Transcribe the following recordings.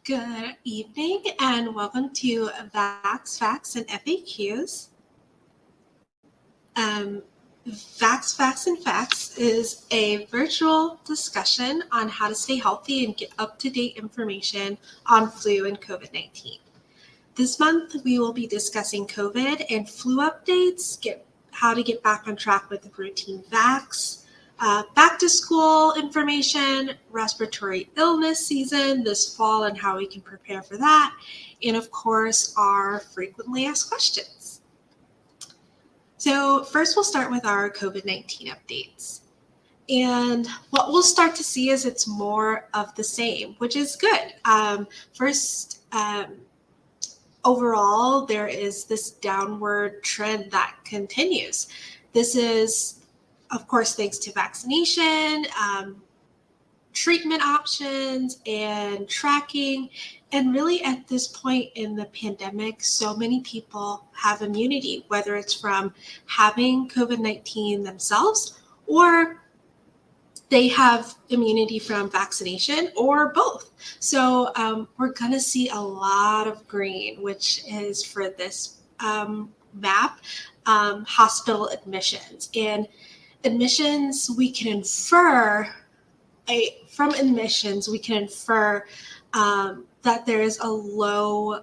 Good evening and welcome to Vax Facts and FAQs. Vax Facts and FAQs is a virtual discussion on how to stay healthy and get up-to-date information on flu and COVID-19. This month, we will be discussing COVID and flu updates, how to get back on track with the routine vax, back to school information, respiratory illness season this fall and how we can prepare for that, and of course, our frequently asked questions. So first we'll start with our COVID-19 updates. And what we'll start to see is it's more of the same, which is good. Overall, there is this downward trend that continues. This is, of course, thanks to vaccination, treatment options, and tracking. And really at this point in the pandemic, so many people have immunity, whether it's from having COVID-19 themselves or they have immunity from vaccination or both. So we're going to see a lot of green, which is for this map, hospital admissions. And admissions, we can infer, from admissions, we can infer that there is a low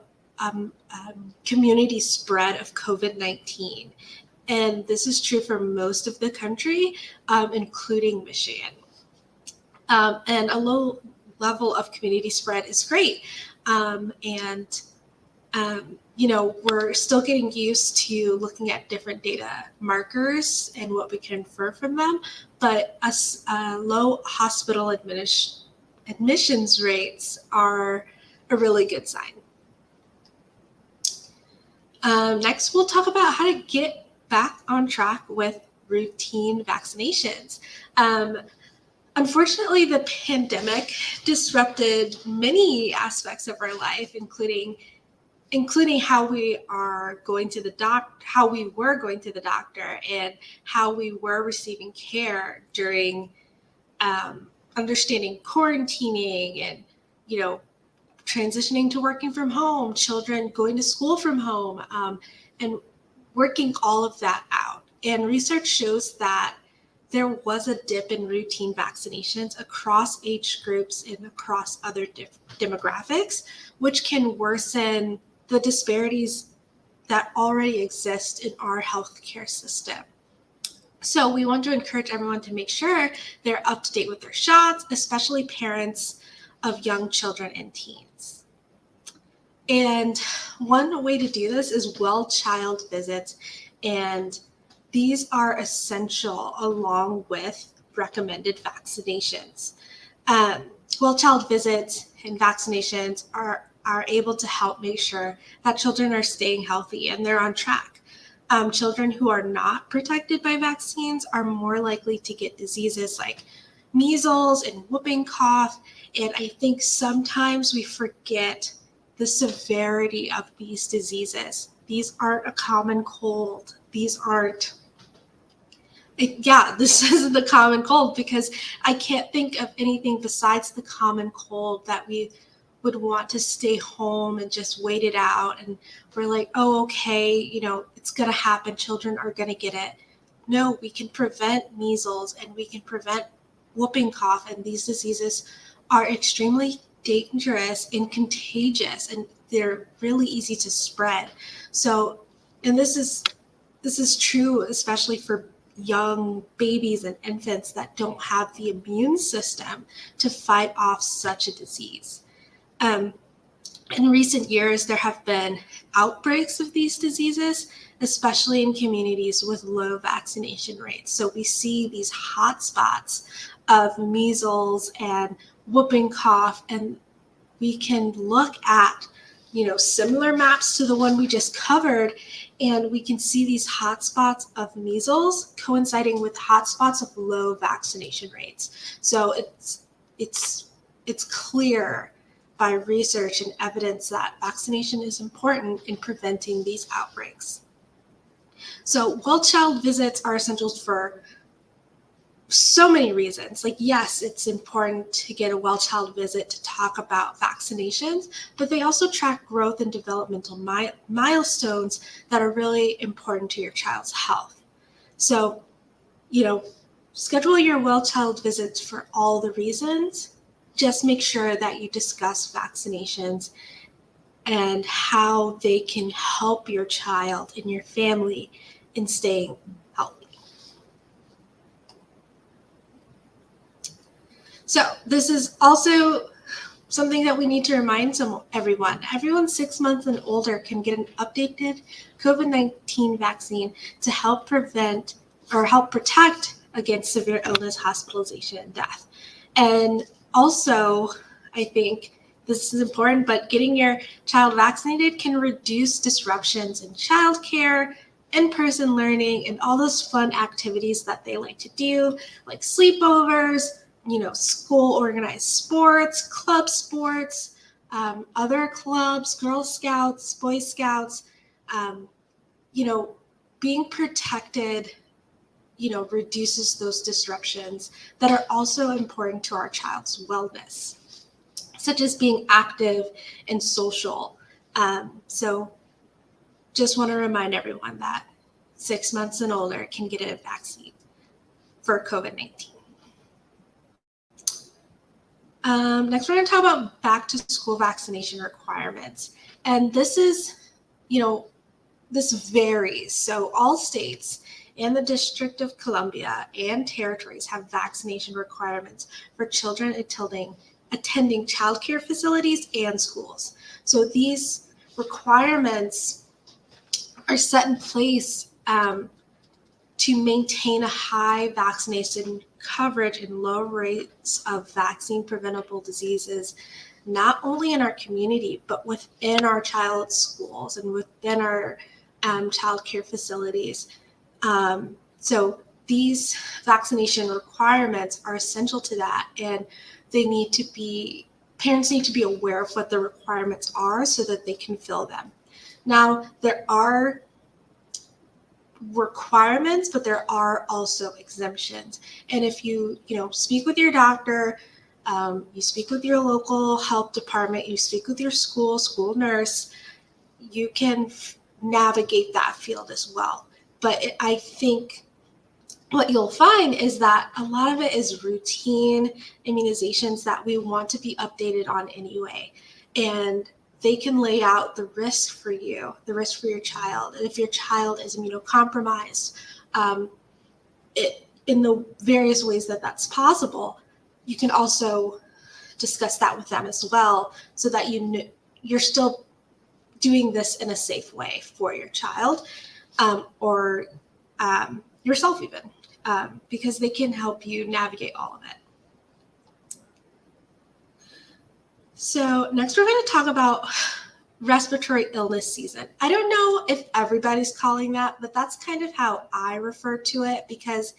community spread of COVID-19. And this is true for most of the country, including Michigan. And a low level of community spread is great. We're still getting used to looking at different data markers and what we can infer from them. But low hospital admissions rates are a really good sign. Next, we'll talk about how to get back on track with routine vaccinations. Unfortunately, the pandemic disrupted many aspects of our life, including how we are going to the how we were going to the doctor, and how we were receiving care during understanding quarantining and transitioning to working from home, children going to school from home, and working all of that out. And research shows that there was a dip in routine vaccinations across age groups and across other demographics, which can worsen the disparities that already exist in our healthcare system. So we want to encourage everyone to make sure they're up to date with their shots, especially parents of young children and teens. And one way to do this is well-child visits, and these are essential along with recommended vaccinations. Well-child visits and vaccinations are able to help make sure that children are staying healthy and they're on track. Children who are not protected by vaccines are more likely to get diseases like measles and whooping cough. And I think sometimes we forget the severity of these diseases. These aren't a common cold. This isn't the common cold, because I can't think of anything besides the common cold that we would want to stay home and just wait it out. And we're like, oh, okay, it's going to happen. Children are going to get it. No, we can prevent measles and we can prevent whooping cough. And these diseases are extremely dangerous and contagious, and they're really easy to spread. So, and this is true especially for young babies and infants that don't have the immune system to fight off such a disease. In recent years, there have been outbreaks of these diseases, especially in communities with low vaccination rates. So we see these hot spots of measles and whooping cough, and we can look at similar maps to the one we just covered, and we can see these hotspots of measles coinciding with hotspots of low vaccination rates. So it's clear by research and evidence that vaccination is important in preventing these outbreaks. So well-child visits are essentials for so many reasons. Like, yes, it's important to get a well-child visit to talk about vaccinations, but they also track growth and developmental milestones that are really important to your child's health. So, schedule your well-child visits for all the reasons. Just make sure that you discuss vaccinations and how they can help your child and your family in staying healthy. So this is also something that we need to remind everyone. Everyone 6 months and older can get an updated COVID-19 vaccine to help prevent or help protect against severe illness, hospitalization, and death. And also, I think this is important, but getting your child vaccinated can reduce disruptions in childcare, in-person learning, and all those fun activities that they like to do, like sleepovers, school organized sports, club sports, other clubs, Girl Scouts, Boy Scouts, being protected, reduces those disruptions that are also important to our child's wellness, such as being active and social. So just want to remind everyone that 6 months and older can get a vaccine for COVID-19. Next, we're going to talk about back to school vaccination requirements. And this is, this varies. So all states and the District of Columbia and territories have vaccination requirements for children attending childcare facilities and schools. So these requirements are set in place to maintain a high vaccination coverage and low rates of vaccine preventable diseases, not only in our community, but within our child's schools and within our child care facilities. So these vaccination requirements are essential to that, and parents need to be aware of what the requirements are so that they can fill them. Now, there are requirements, but there are also exemptions. And if you speak with your doctor, you speak with your local health department, you speak with your school nurse, you can navigate that field as well. But I think what you'll find is that a lot of it is routine immunizations that we want to be updated on anyway. And they can lay out the risk for you, the risk for your child. And if your child is immunocompromised, in the various ways that that's possible, you can also discuss that with them as well, so that you're still doing this in a safe way for your child, or yourself even, because they can help you navigate all of it. So next we're going to talk about respiratory illness season. I don't know if everybody's calling that, but that's kind of how I refer to it, because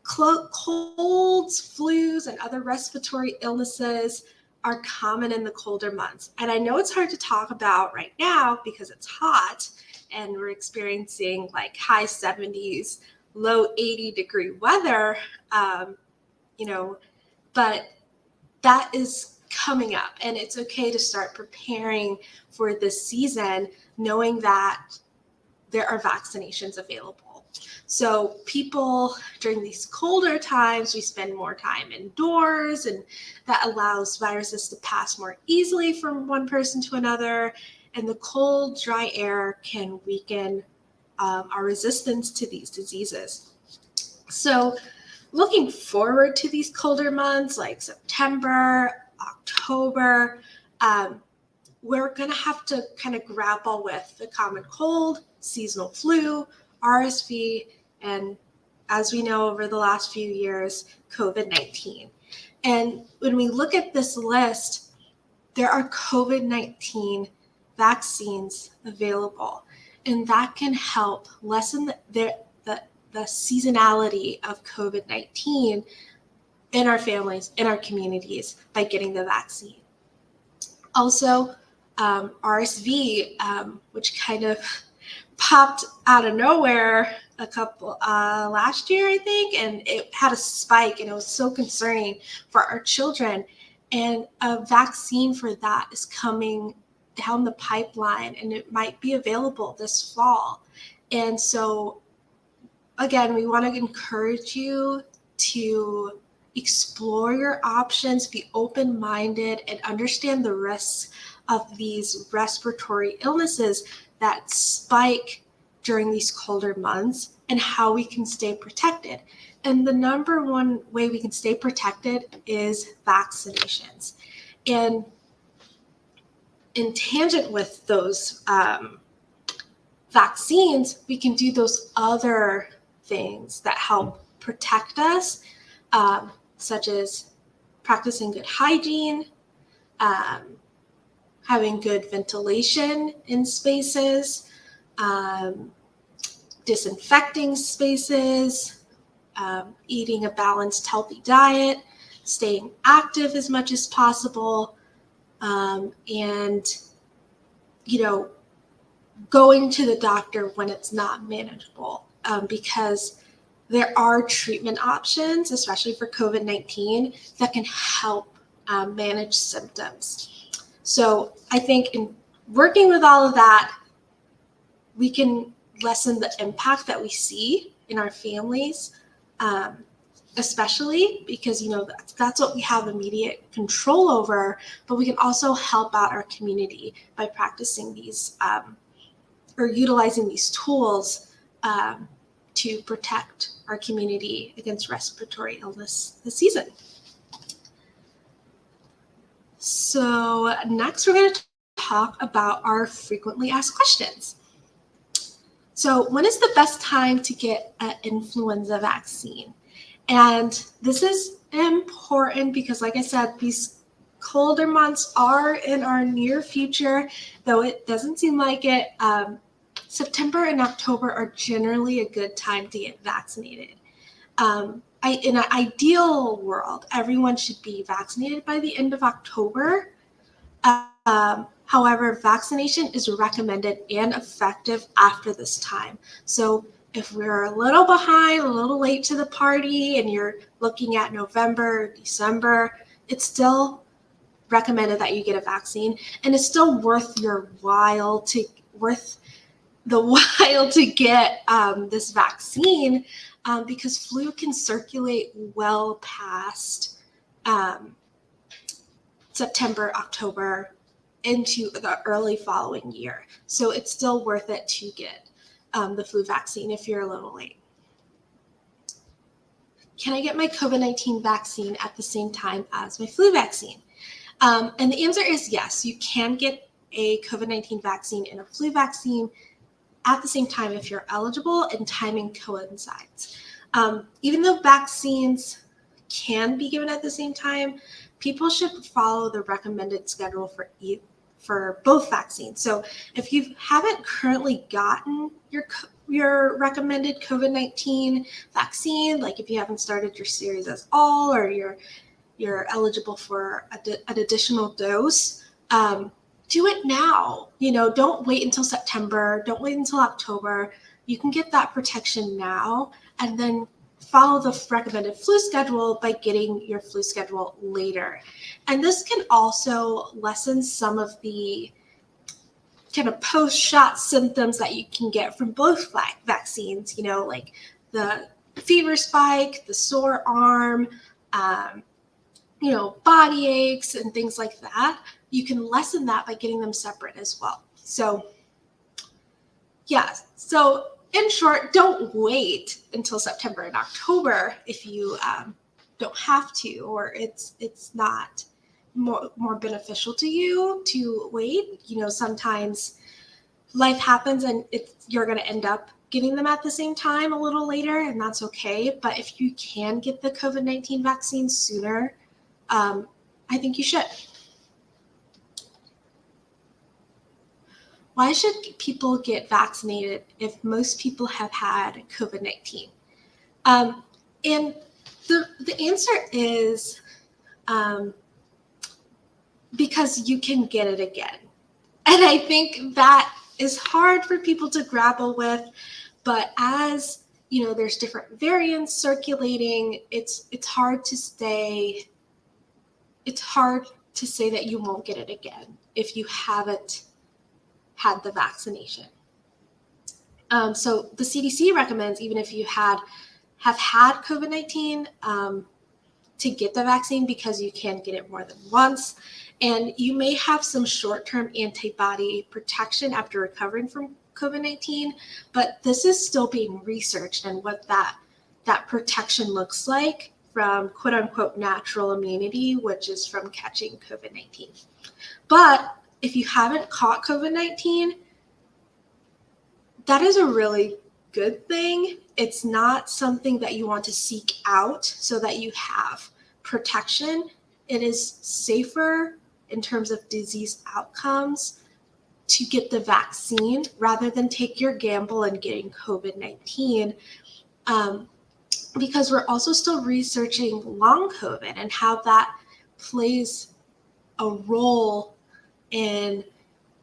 colds, flus, and other respiratory illnesses are common in the colder months. And I know it's hard to talk about right now because it's hot and we're experiencing like high 70s, low 80-degree weather, but that is coming up, and it's okay to start preparing for this season, knowing that there are vaccinations available. So people during these colder times, we spend more time indoors, and that allows viruses to pass more easily from one person to another. And the cold, dry air can weaken our resistance to these diseases. So looking forward to these colder months like September, October, we're going to have to kind of grapple with the common cold, seasonal flu, RSV, and as we know over the last few years, COVID-19. And when we look at this list, there are COVID-19 vaccines available, and that can help lessen the seasonality of COVID-19 in our families, in our communities, by getting the vaccine. Also, RSV, which kind of popped out of nowhere a couple last year, I think, and it had a spike, and it was so concerning for our children. And a vaccine for that is coming down the pipeline, and it might be available this fall. And so, again, we want to encourage you to explore your options, be open-minded, and understand the risks of these respiratory illnesses that spike during these colder months and how we can stay protected. And the number one way we can stay protected is vaccinations. And in tangent with those vaccines, we can do those other things that help protect us, such as practicing good hygiene, having good ventilation in spaces, disinfecting spaces, eating a balanced, healthy diet, staying active as much as possible, and, going to the doctor when it's not manageable, because there are treatment options, especially for COVID-19, that can help manage symptoms. So I think in working with all of that, we can lessen the impact that we see in our families, especially because, that's what we have immediate control over, but we can also help out our community by practicing these or utilizing these tools to protect our community against respiratory illness this season. So next, we're going to talk about our frequently asked questions. So when is the best time to get an influenza vaccine? And this is important because, like I said, these colder months are in our near future, though it doesn't seem like it. September and October are generally a good time to get vaccinated. In an ideal world, everyone should be vaccinated by the end of October. However, vaccination is recommended and effective after this time. So if we're a little behind, a little late to the party, and you're looking at November, December, it's still recommended that you get a vaccine, and it's still worth the while to get this vaccine, because flu can circulate well past September, October, into the early following year. So it's still worth it to get the flu vaccine if you're a little late. Can I get my COVID-19 vaccine at the same time as my flu vaccine? And the answer is yes, you can get a COVID-19 vaccine and a flu vaccine at the same time if you're eligible and timing coincides. Even though vaccines can be given at the same time, people should follow the recommended schedule for both vaccines. So if you haven't currently gotten your recommended COVID-19 vaccine, like if you haven't started your series at all, or you're eligible for an additional dose, do it now. Don't wait until September. Don't wait until October. You can get that protection now, and then follow the recommended flu schedule by getting your flu schedule later. And this can also lessen some of the kind of post-shot symptoms that you can get from both vaccines, like the fever spike, the sore arm, body aches and things like that. You can lessen that by getting them separate as well. So in short, don't wait until September and October if you don't have to, or it's not more beneficial to you to wait. Sometimes life happens and you're going to end up getting them at the same time a little later, and that's okay. But if you can get the COVID-19 vaccine sooner, I think you should. Why should people get vaccinated if most people have had COVID-19? And the answer is because you can get it again. And I think that is hard for people to grapple with, but as there's different variants circulating, it's hard to say that you won't get it again if you haven't had the vaccination. So the CDC recommends, even if you have had COVID-19, to get the vaccine, because you can get it more than once. And you may have some short-term antibody protection after recovering from COVID-19, but this is still being researched, and what that protection looks like from quote unquote natural immunity, which is from catching COVID-19. But if you haven't caught COVID-19, that is a really good thing. It's not something that you want to seek out so that you have protection. It is safer in terms of disease outcomes to get the vaccine rather than take your gamble in getting COVID-19, because we're also still researching long COVID and how that plays a role in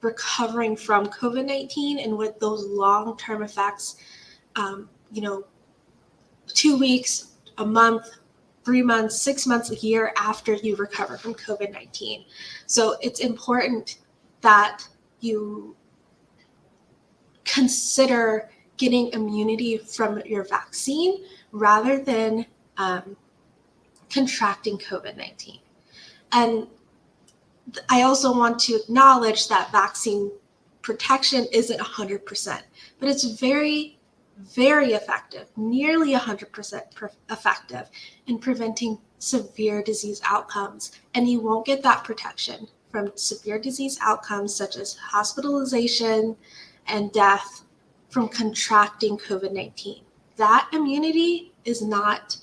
recovering from COVID-19 and with those long-term effects, 2 weeks, a month, 3 months, 6 months, a year after you recover from COVID-19. So it's important that you consider getting immunity from your vaccine rather than contracting COVID-19. And I also want to acknowledge that vaccine protection isn't 100%, but it's very, very effective, nearly 100% effective in preventing severe disease outcomes. And you won't get that protection from severe disease outcomes such as hospitalization and death from contracting COVID-19. That immunity is not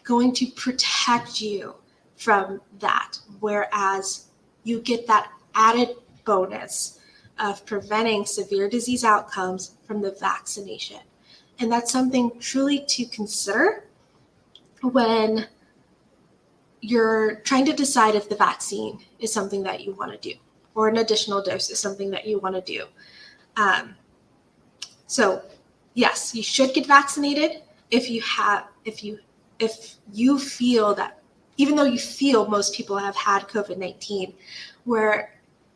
going to protect you from that, whereas you get that added bonus of preventing severe disease outcomes from the vaccination. And that's something truly to consider when you're trying to decide if the vaccine is something that you want to do, or an additional dose is something that you want to do. So yes, you should get vaccinated if you feel that, even though you feel most people have had COVID-19,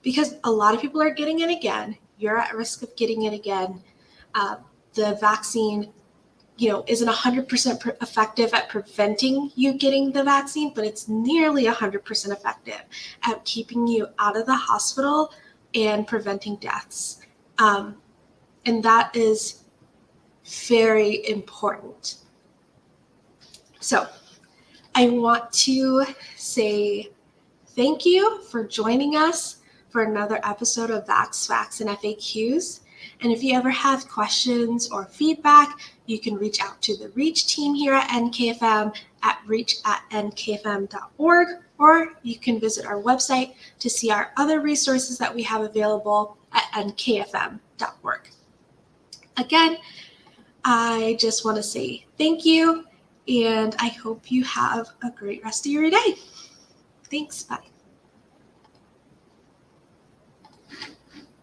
because a lot of people are getting it again, you're at risk of getting it again. The vaccine, isn't 100% effective at preventing you getting the vaccine, but it's nearly 100% effective at keeping you out of the hospital and preventing deaths. And that is very important. So I want to say thank you for joining us for another episode of Vax Facts and FAQs. And if you ever have questions or feedback, you can reach out to the Reach team here at NKFM at reach@nkfm.org, or you can visit our website to see our other resources that we have available at nkfm.org. Again, I just want to say thank you, and I hope you have a great rest of your day. Thanks. Bye.